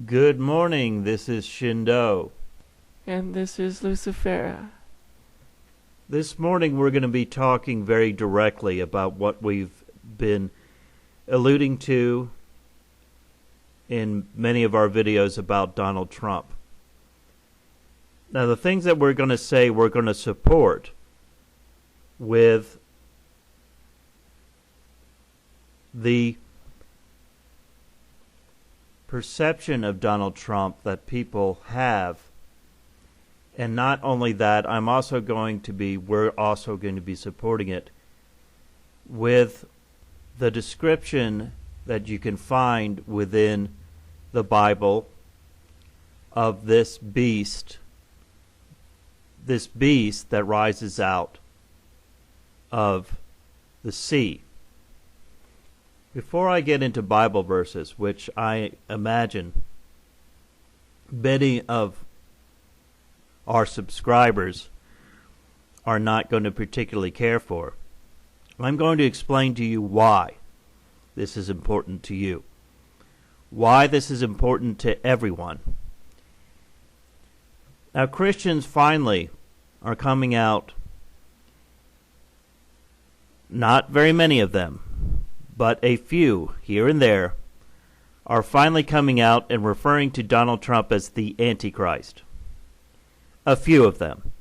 Good morning, this is Shindo. And this is Lucifera. This morning we're going to be talking very directly about what we've been alluding to in many of our videos about Donald Trump. Now the things that we're going to say we're going to support with the perception of Donald Trump that people have. And not only that, we're also going to be supporting it with the description that you can find within the Bible of this beast that rises out of the sea. Before I get into Bible verses, which I imagine many of our subscribers are not going to particularly care for, I'm going to explain to you why this is important to you, why this is important to everyone. Now, Christians finally are coming out, not very many of them, but a few here and there are finally coming out and referring to Donald Trump as the Antichrist. A few of them.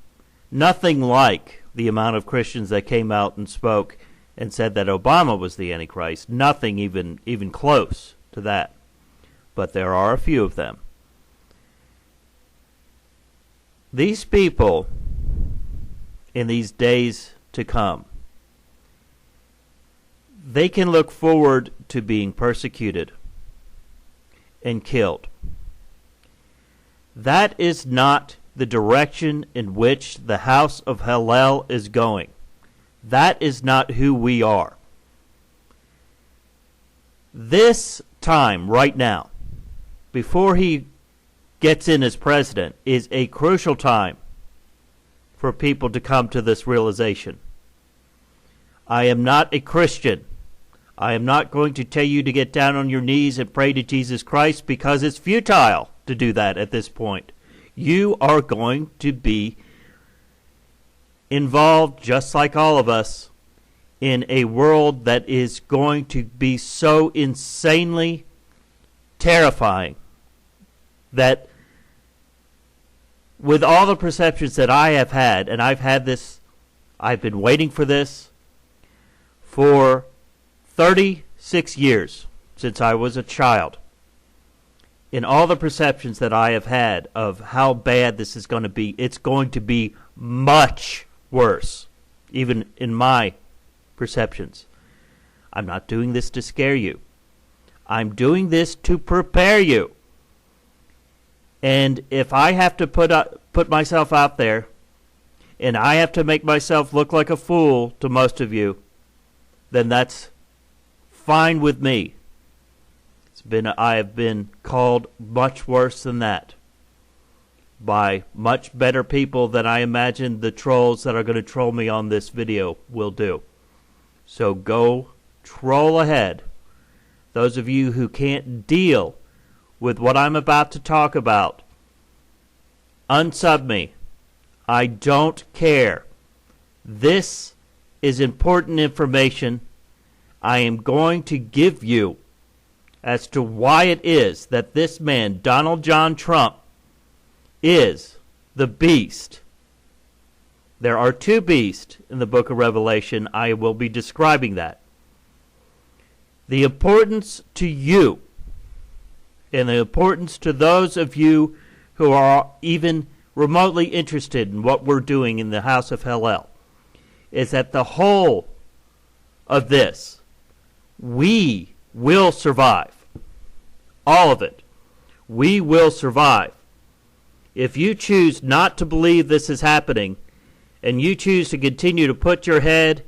Nothing like the amount of Christians that came out and spoke and said that Obama was the Antichrist. Nothing even close to that. But there are a few of them. These people, in these days to come, they can look forward to being persecuted and killed. That is not the direction in which the house of Hillel is going. That is not who we are. This time, right now, before he gets in as president, is a crucial time for people to come to this realization. I am not a Christian. I am not going to tell you to get down on your knees and pray to Jesus Christ, because it's futile to do that at this point. You are going to be involved, just like all of us, in a world that is going to be so insanely terrifying that with all the perceptions that I have had, and I've been waiting for this for 36 years since I was a child. In all the perceptions that I have had of how bad this is going to be, it's going to be much worse, even in my perceptions. I'm not doing this to scare you. I'm doing this to prepare you. And if I have to put myself out there, and I have to make myself look like a fool to most of you, then that's fine with me. I have been called much worse than that by much better people than I imagine the trolls that are going to troll me on this video will do. So go troll ahead. Those of you who can't deal with what I'm about to talk about, unsub me. I don't care. This is important information I am going to give you as to why it is that this man, Donald John Trump, is the beast. There are two beasts in the book of Revelation. I will be describing that. The importance to you and the importance to those of you who are even remotely interested in what we're doing in the house of Hillel is that the whole of this, we will survive. All of it. We will survive. If you choose not to believe this is happening, and you choose to continue to put your head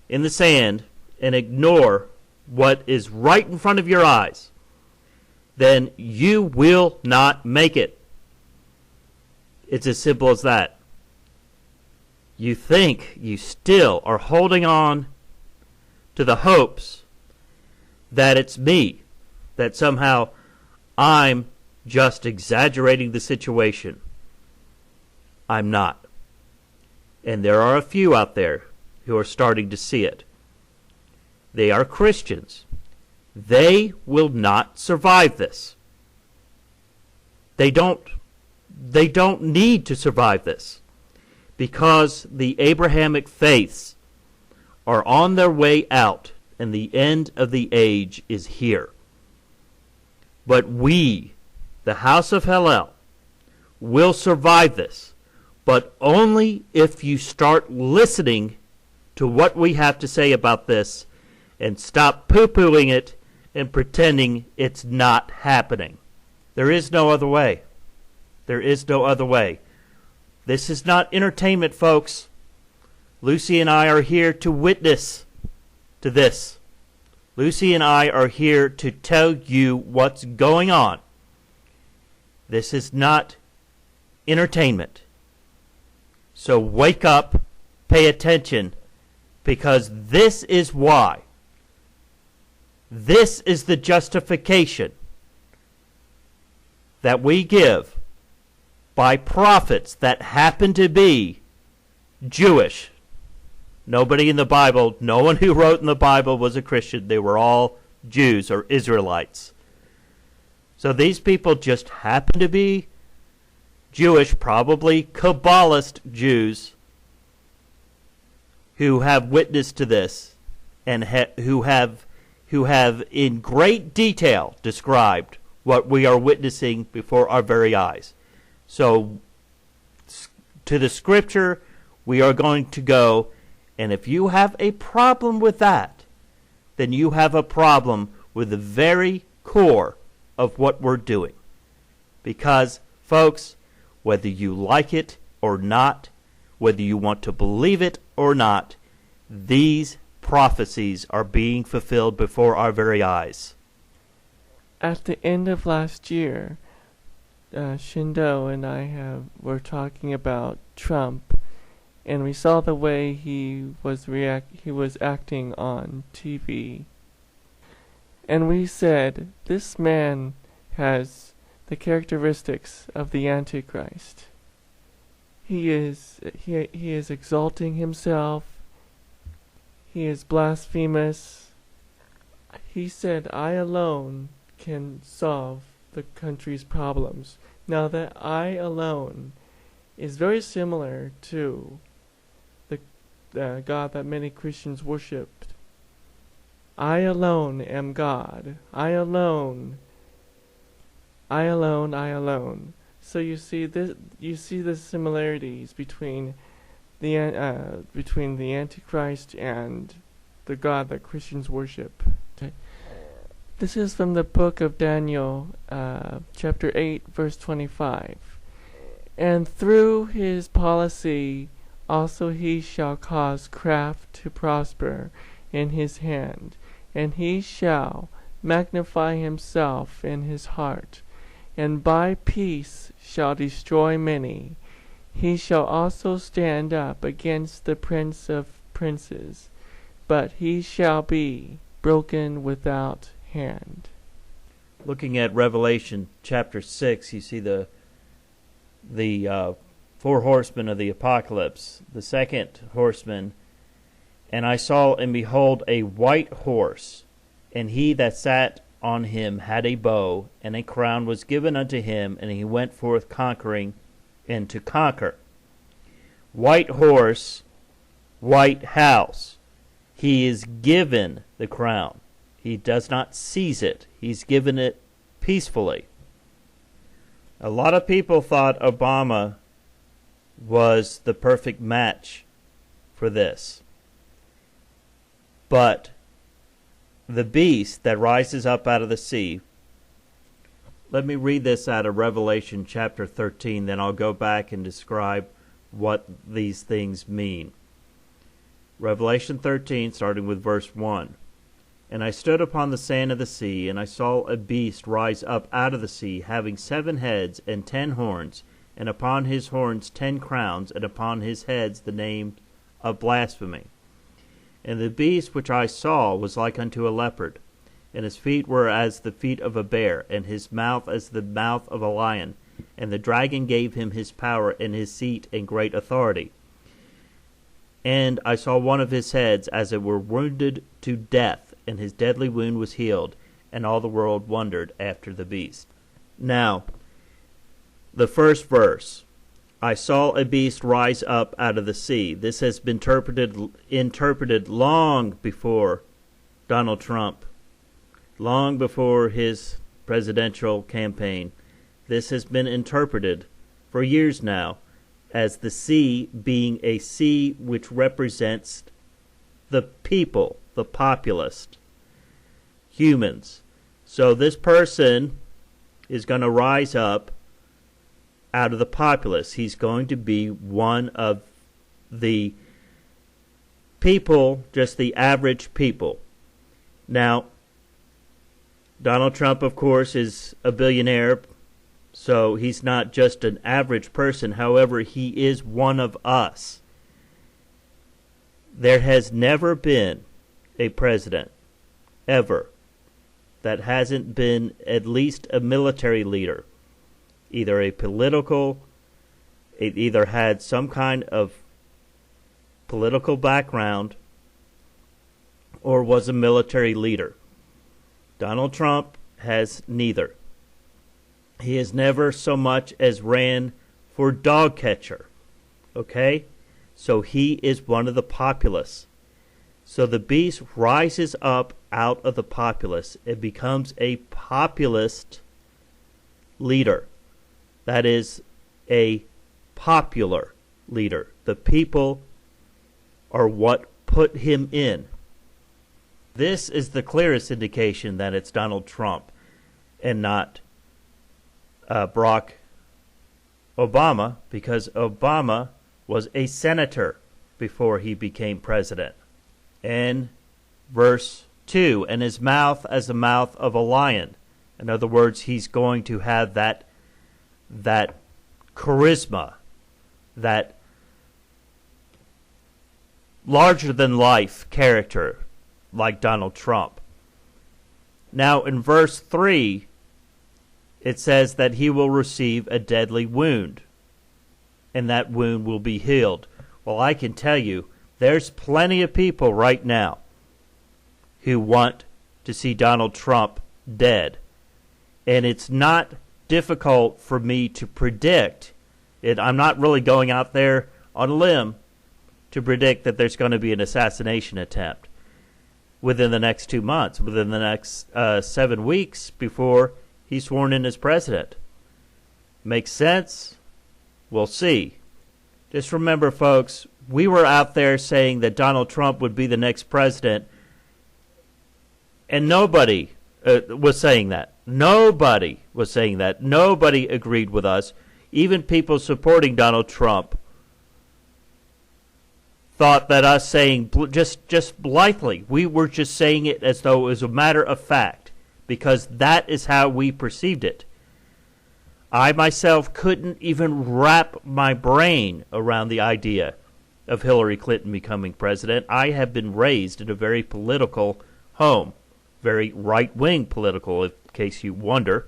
in the sand and ignore what is right in front of your eyes, then you will not make it. It's as simple as that. You think you still are holding on to the hopes that it's me, that somehow I'm just exaggerating the situation. I'm not. And there are a few out there who are starting to see it. They are Christians. They will not survive this. They don't need to survive this, because the Abrahamic faiths are on their way out and the end of the age is here. But we, the house of Hillel, will survive this, but only if you start listening to what we have to say about this and stop poo-pooing it and pretending it's not happening. There is no other way. There is no other way. This is not entertainment, folks. Lucy and I are here to witness to this. Lucy and I are here to tell you what's going on. This is not entertainment. So wake up, pay attention, because this is why. This is the justification that we give by prophets that happen to be Jewish. Nobody in the Bible, no one who wrote in the Bible was a Christian. They were all Jews or Israelites. So these people just happen to be Jewish, probably Kabbalist Jews, who have witnessed to this and who have in great detail described what we are witnessing before our very eyes. So to the scripture we are going to go, and if you have a problem with that, then you have a problem with the very core of what we're doing. Because, folks, whether you like it or not, whether you want to believe it or not, these prophecies are being fulfilled before our very eyes. At the end of last year, Shindo and I were talking about Trump, and we saw the way he was acting on TV. And we said, this man has the characteristics of the Antichrist. He is exalting himself. He is blasphemous. He said, I alone can solve the country's problems. Now that I alone is very similar to the God that many Christians worshipped. I alone am God. I alone. So you see the similarities between the Antichrist and the God that Christians worship. Okay. This is from the book of Daniel, chapter 8, verse 25. And through his policy also he shall cause craft to prosper in his hand, and he shall magnify himself in his heart, and by peace shall destroy many. He shall also stand up against the prince of princes, but he shall be broken without hand. Looking at Revelation chapter 6, you see the four horsemen of the apocalypse. The second horseman, and I saw and behold a white horse, and he that sat on him had a bow, and a crown was given unto him, and he went forth conquering and to conquer. White horse, white house. He is given the crown. He does not seize it. He's given it peacefully. A lot of people thought Obama was the perfect match for this. But the beast that rises up out of the sea, let me read this out of Revelation chapter 13, then I'll go back and describe what these things mean. Revelation 13, starting with verse 1. And I stood upon the sand of the sea, and I saw a beast rise up out of the sea, having 7 heads and 10 horns, and upon his horns 10 crowns, and upon his heads the name of blasphemy. And the beast which I saw was like unto a leopard, and his feet were as the feet of a bear, and his mouth as the mouth of a lion. And the dragon gave him his power and his seat and great authority. And I saw one of his heads as it were wounded to death, and his deadly wound was healed, and all the world wondered after the beast. Now, the first verse. I saw a beast rise up out of the sea. This has been interpreted long before Donald Trump, long before his presidential campaign. This has been interpreted for years now as the sea being a sea which represents the people, the populist, humans. So this person is going to rise up out of the populace. He's going to be one of the people, just the average people. Now, Donald Trump, of course, is a billionaire, so he's not just an average person. However, he is one of us. There has never been a president, ever, that hasn't been at least a military leader. Either a political, it either had some kind of political background or was a military leader. Donald Trump has neither. He has never so much as ran for dog catcher. Okay? So he is one of the populace. So the beast rises up out of the populace. It becomes a populist leader. That is a popular leader. The people are what put him in. This is the clearest indication that it's Donald Trump and not Barack Obama, because Obama was a senator before he became president. And verse 2, and his mouth as the mouth of a lion. In other words, he's going to have that charisma, that larger-than-life character like Donald Trump. Now, in verse 3, it says that he will receive a deadly wound, and that wound will be healed. Well, I can tell you, there's plenty of people right now who want to see Donald Trump dead. And it's not difficult for me to predict it. I'm not really going out there on a limb to predict that there's going to be an assassination attempt within the next 2 months, within the next 7 weeks before he's sworn in as president. Makes sense? We'll see. Just remember, folks, we were out there saying that Donald Trump would be the next president, and nobody was saying that. Nobody was saying that. Nobody agreed with us. Even people supporting Donald Trump thought that us saying just blithely, we were just saying it as though it was a matter of fact, because that is how we perceived it. I myself couldn't even wrap my brain around the idea of Hillary Clinton becoming president. I have been raised in a very political home, very right-wing political, in case you wonder.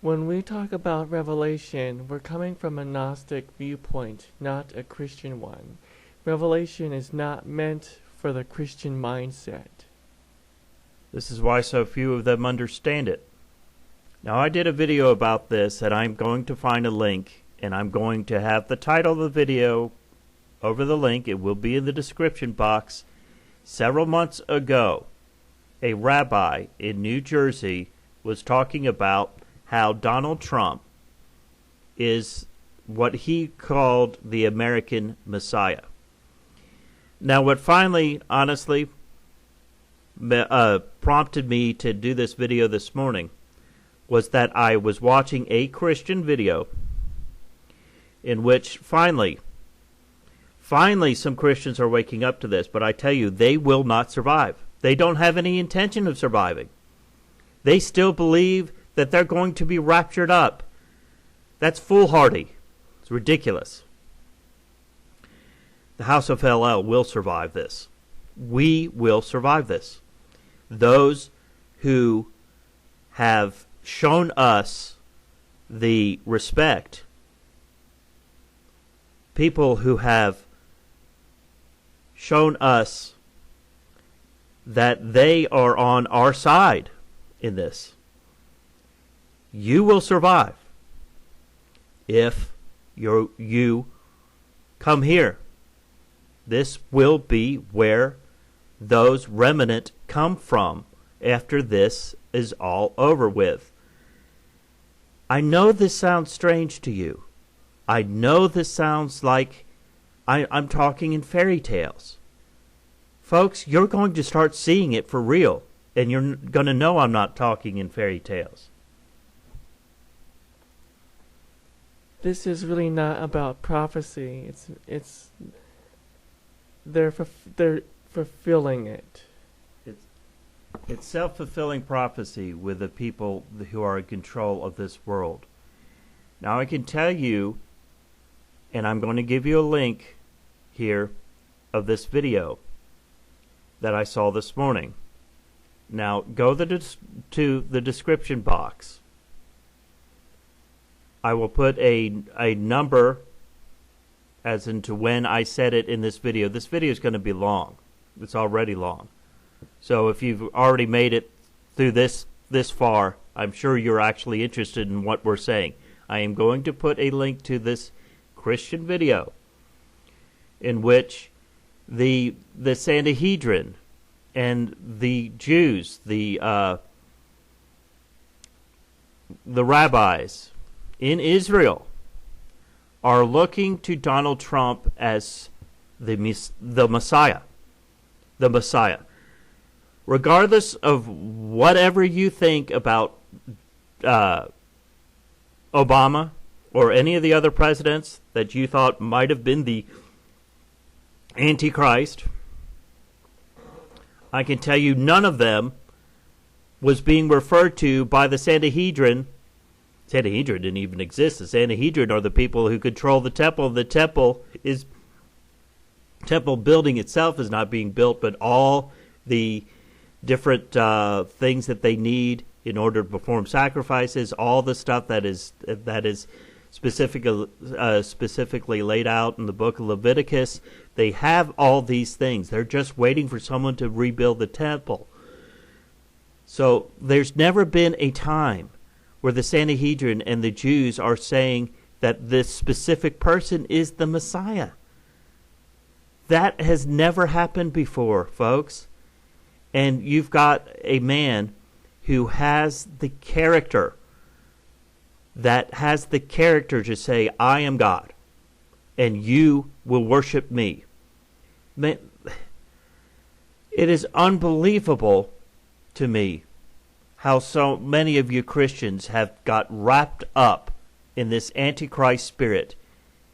When we talk about Revelation, we're coming from a Gnostic viewpoint, not a Christian one. Revelation is not meant for the Christian mindset. This is why so few of them understand it. Now, I did a video about this, and I'm going to find a link, and I'm going to have the title of the video over the link. It will be in the description box. Several months ago, a rabbi in New Jersey was talking about how Donald Trump is what he called the American Messiah. Now, what finally, honestly, prompted me to do this video this morning was that I was watching a Christian video in which finally some Christians are waking up to this, but I tell you, they will not survive. They don't have any intention of surviving. They still believe that they're going to be raptured up. That's foolhardy. It's ridiculous. The House of LL will survive this. We will survive this. Those who have shown us the respect, people who have shown us that they are on our side in this. You will survive if you come here. This will be where those remnant come from after this is all over with. I know this sounds strange to you. I know this sounds like I'm talking in fairy tales. Folks, you're going to start seeing it for real, and you're going to know I'm not talking in fairy tales. This is really not about prophecy. They're fulfilling it. It's self-fulfilling prophecy with the people who are in control of this world. Now I can tell you, and I'm going to give you a link here of this video that I saw this morning. Now go to the description box. I will put a number as into when I said it in this video. This video is going to be long. It's already long. So if you've already made it through this far, I'm sure you're actually interested in what we're saying. I am going to put a link to this Christian video in which the Sanhedrin and the Jews, the rabbis in Israel are looking to Donald Trump as the Messiah. The Messiah. Regardless of whatever you think about Obama or any of the other presidents that you thought might have been the Antichrist, I can tell you none of them was being referred to by the Sanhedrin. Sanhedrin didn't even exist. The Sanhedrin are the people who control the temple. The temple building itself is not being built, but all the different things that they need in order to perform sacrifices, all the stuff that is specifically laid out in the book of Leviticus. They have all these things. They're just waiting for someone to rebuild the temple. So there's never been a time where the Sanhedrin and the Jews are saying that this specific person is the Messiah. That has never happened before, folks. And you've got a man who has the character, to say, I am God, and you will worship me. Man, it is unbelievable to me how so many of you Christians have got wrapped up in this Antichrist spirit.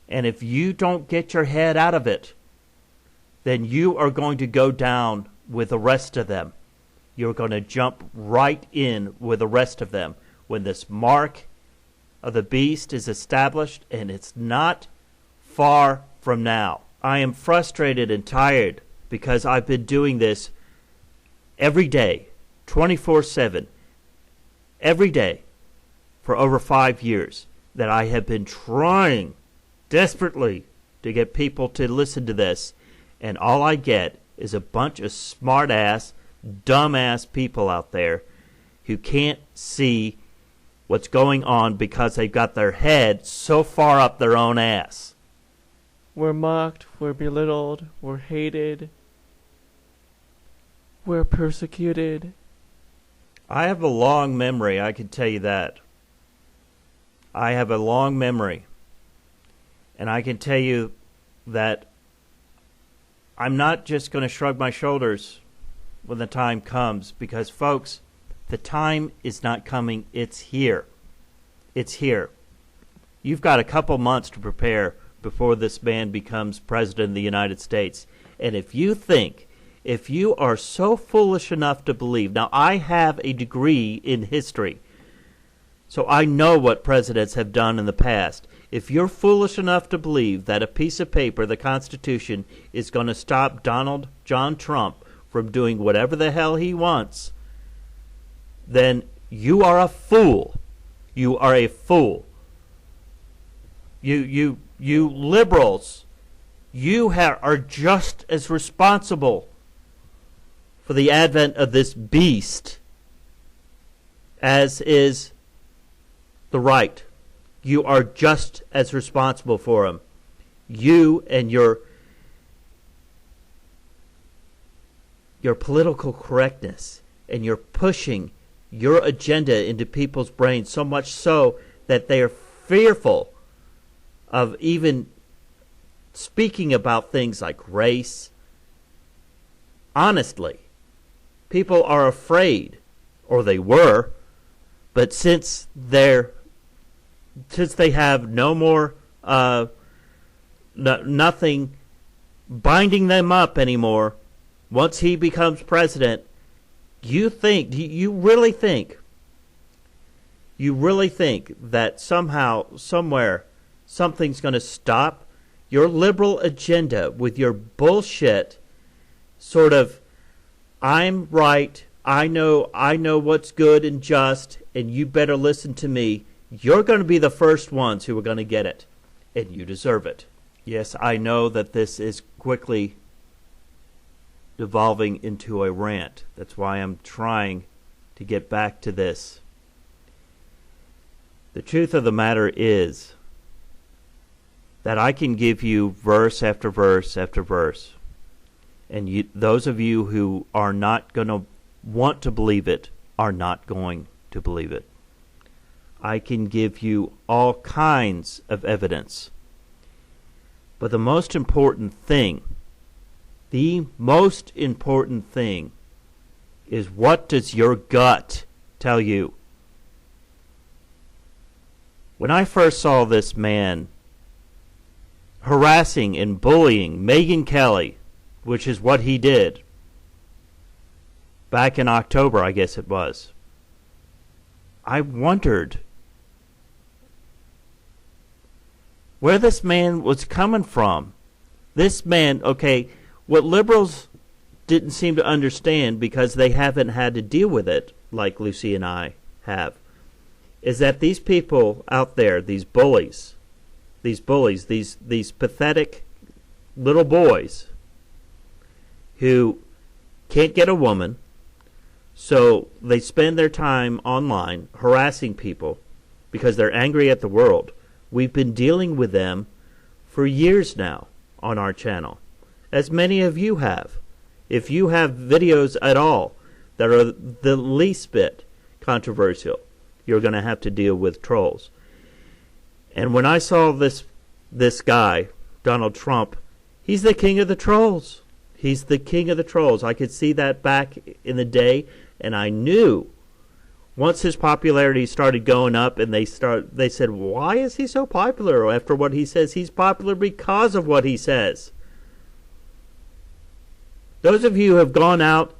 And if you don't get your head out of it, then you are going to go down with the rest of them. You're going to jump right in with the rest of them when this mark of the beast is established, and it's not far from now. I am frustrated and tired because I've been doing this every day, 24/7, every day for over 5 years, that I have been trying desperately to get people to listen to this, and all I get is a bunch of smart-ass, dumb-ass people out there who can't see what's going on because they've got their head so far up their own ass. We're mocked, we're belittled, we're hated, we're persecuted. I have a long memory, I can tell you that. I have a long memory. And I can tell you that I'm not just going to shrug my shoulders when the time comes, because, folks, the time is not coming. It's here. It's here. You've got a couple months to prepare before this man becomes president of the United States. And if you are so foolish enough to believe, now I have a degree in history, so I know what presidents have done in the past. If you're foolish enough to believe that a piece of paper, the Constitution, is going to stop John Trump from doing whatever the hell he wants, then you are a fool. You are a fool. You liberals, are just as responsible for the advent of this beast as is the right. You are just as responsible for him. You and your political correctness, and you're pushing your agenda into people's brains so much so that they are fearful of even speaking about things like race. Honestly, people are afraid, or they were, but since they have no more nothing binding them up anymore, once he becomes president, you really think that somehow, somewhere, something's going to stop your liberal agenda with your bullshit sort of, I'm right, I know what's good and just, and you better listen to me. You're going to be the first ones who are going to get it, and you deserve it. Yes, I know that this is quickly devolving into a rant. That's why I'm trying to get back to this. The truth of the matter is that I can give you verse after verse after verse, and those of you who are not going to want to believe it are not going to believe it. I can give you all kinds of evidence. But the most important thing is, what does your gut tell you? When I first saw this man harassing and bullying Megyn Kelly, which is what he did back in October, I guess it was, I wondered where this man was coming from. This man, okay, what liberals didn't seem to understand, because they haven't had to deal with it like Lucy and I have, is that these people out there, these bullies, these pathetic little boys who can't get a woman, so they spend their time online harassing people because they're angry at the world. We've been dealing with them for years now on our channel, as many of you have. If you have videos at all that are the least bit controversial, you're going to have to deal with trolls. And when I saw this guy, Donald Trump, he's the king of the trolls. He's the king of the trolls. I could see that back in the day, and I knew once his popularity started going up, and they said, why is he so popular after what he says? He's popular because of what he says. Those of you who have gone out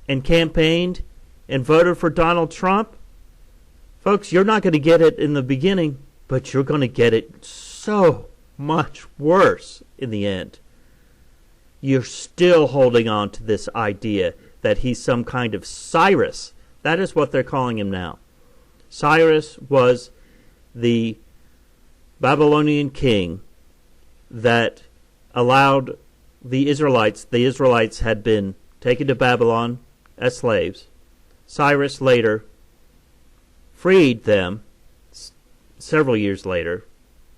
and campaigned and voted for Donald Trump, folks, you're not going to get it in the beginning, but you're going to get it so much worse in the end. You're still holding on to this idea that he's some kind of Cyrus. That is what they're calling him now. Cyrus was the Babylonian king that allowed the Israelites had been taken to Babylon as slaves. Cyrus later freed them several years later,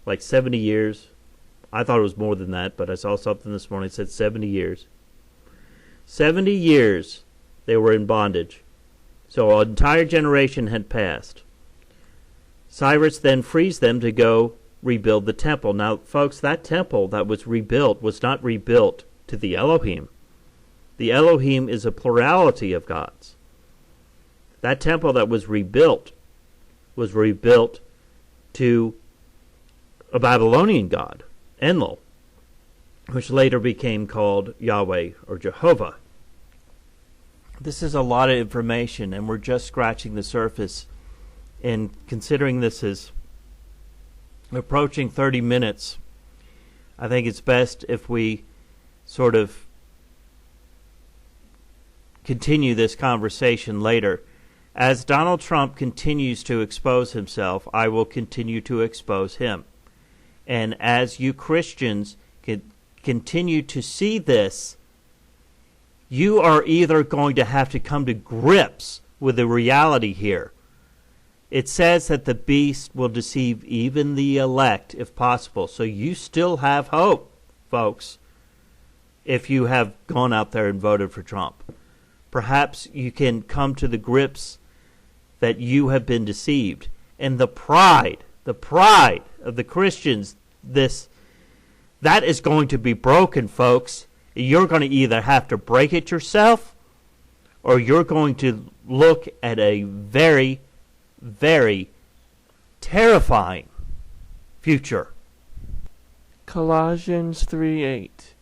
like 70 years. I thought it was more than that, but I saw something this morning that said 70 years. 70 years they were in bondage. So an entire generation had passed. Cyrus then frees them to go rebuild the temple. Now, folks, that temple that was rebuilt was not rebuilt to the Elohim. The Elohim is a plurality of gods. That temple that was rebuilt to a Babylonian god, Enlil, which later became called Yahweh or Jehovah. This is a lot of information, and we're just scratching the surface. And considering this is approaching 30 minutes, I think it's best if we sort of continue this conversation later. As Donald Trump continues to expose himself, I will continue to expose him. And as you Christians continue to see this, you are either going to have to come to grips with the reality here. It says that the beast will deceive even the elect, if possible. So you still have hope, folks, if you have gone out there and voted for Trump. Perhaps you can come to the grips that you have been deceived. And the pride of the Christians, that is going to be broken, folks. You're going to either have to break it yourself, or you're going to look at a very, very terrifying future. Colossians 3:8.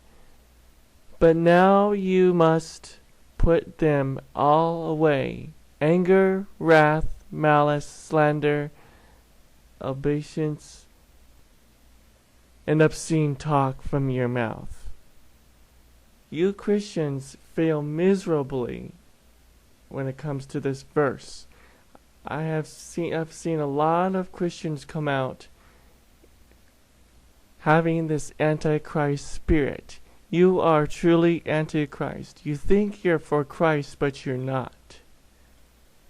But now you must put them all away: anger, wrath, malice, slander, obeisance, and obscene talk from your mouth. You Christians fail miserably when it comes to this verse. I've seen a lot of Christians come out having this antichrist spirit. You are truly antichrist. You think you're for Christ, but you're not.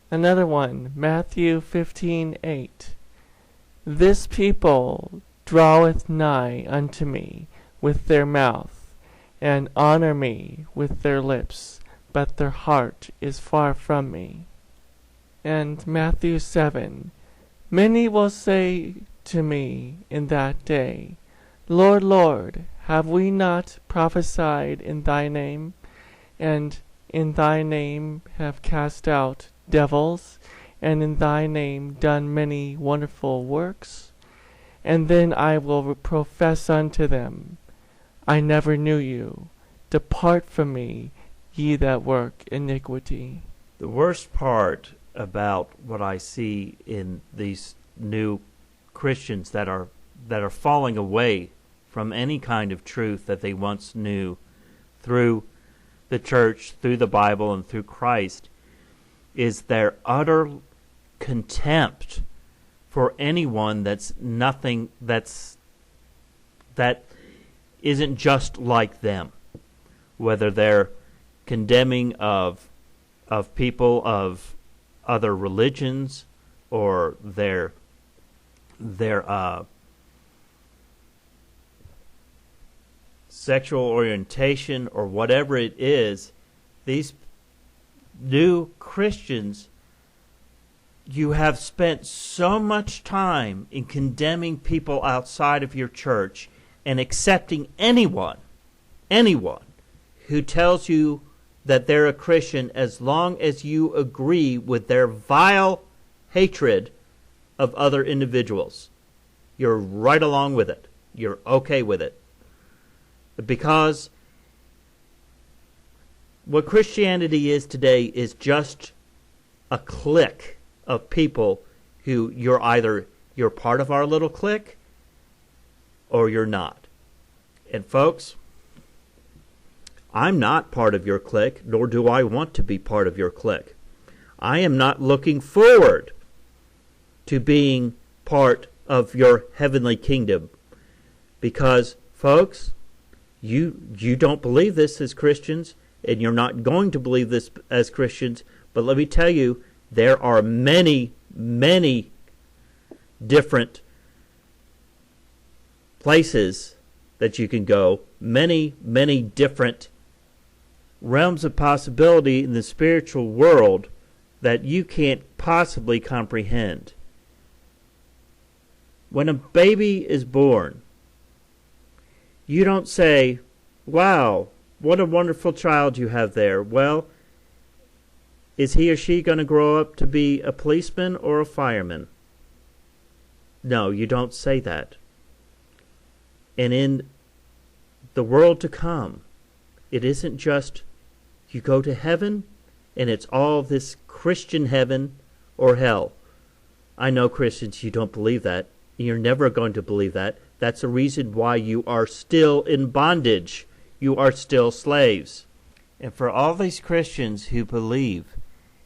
Another one, Matthew 15:8. This people draweth nigh unto me with their mouth, and honor me with their lips, but their heart is far from me. And Matthew 7, many will say to me in that day, Lord, Lord, have we not prophesied in thy name, and in thy name have cast out devils, and in thy name done many wonderful works? And then I will profess unto them, I never knew you. Depart from me, ye that work iniquity. The worst part about what I see in these new Christians that are falling away from any kind of truth that they once knew through the church, through the Bible, and through Christ, is their utter contempt for anyone that isn't just like them. Whether they're condemning of people of other religions, or their sexual orientation, or whatever it is, these new Christians, you have spent so much time in condemning people outside of your church and accepting anyone who tells you that they're a Christian, as long as you agree with their vile hatred of other individuals. You're right along with it. You're okay with it. Because what Christianity is today is just a clique of people who you're part of our little clique, or you're not. And folks, I'm not part of your clique, nor do I want to be part of your clique. I am not looking forward to being part of your heavenly kingdom. Because, folks, you don't believe this as Christians, and you're not going to believe this as Christians, but let me tell you, there are many, many different places that you can go, many, many different realms of possibility in the spiritual world that you can't possibly comprehend. When a baby is born, you don't say, wow, what a wonderful child you have there. Well, is he or she going to grow up to be a policeman or a fireman? No, you don't say that. And in the world to come, it isn't just you go to heaven and it's all this Christian heaven or hell. I know, Christians, you don't believe that. You're never going to believe that. That's the reason why you are still in bondage. You are still slaves. And for all these Christians who believe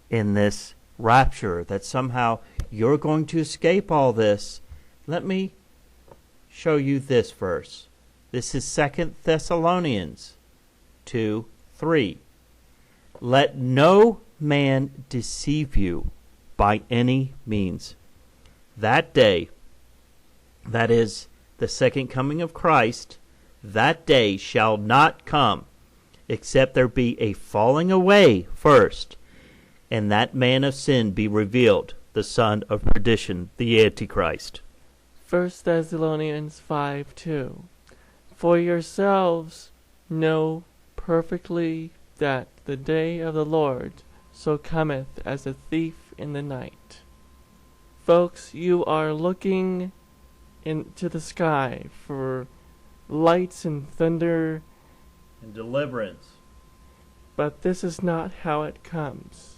in this rapture, that somehow you're going to escape all this, let me show you this verse. This is 2 Thessalonians 2:3. Let no man deceive you by any means. That day, that is the second coming of Christ, that day shall not come, except there be a falling away first, and that man of sin be revealed, the son of perdition, the Antichrist. 1 Thessalonians 5:2. For yourselves know perfectly that the day of the Lord so cometh as a thief in the night. Folks, you are looking into the sky for lights and thunder And deliverance. but this is not how it comes.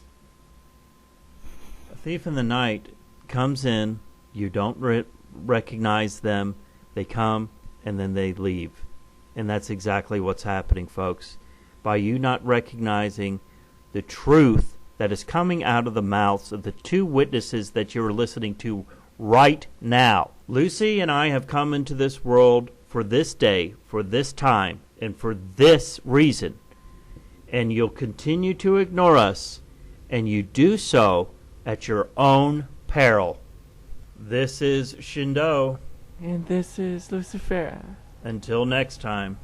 A thief in the night comes in, you don't recognize them, they come, and then they leave. And that's exactly what's happening, folks. By you not recognizing the truth that is coming out of the mouths of the two witnesses that you're listening to right now. Lucy and I have come into this world for this day, for this time, and for this reason. And you'll continue to ignore us, and you do so at your own peril. This is Shindo. And this is Lucifera. Until next time.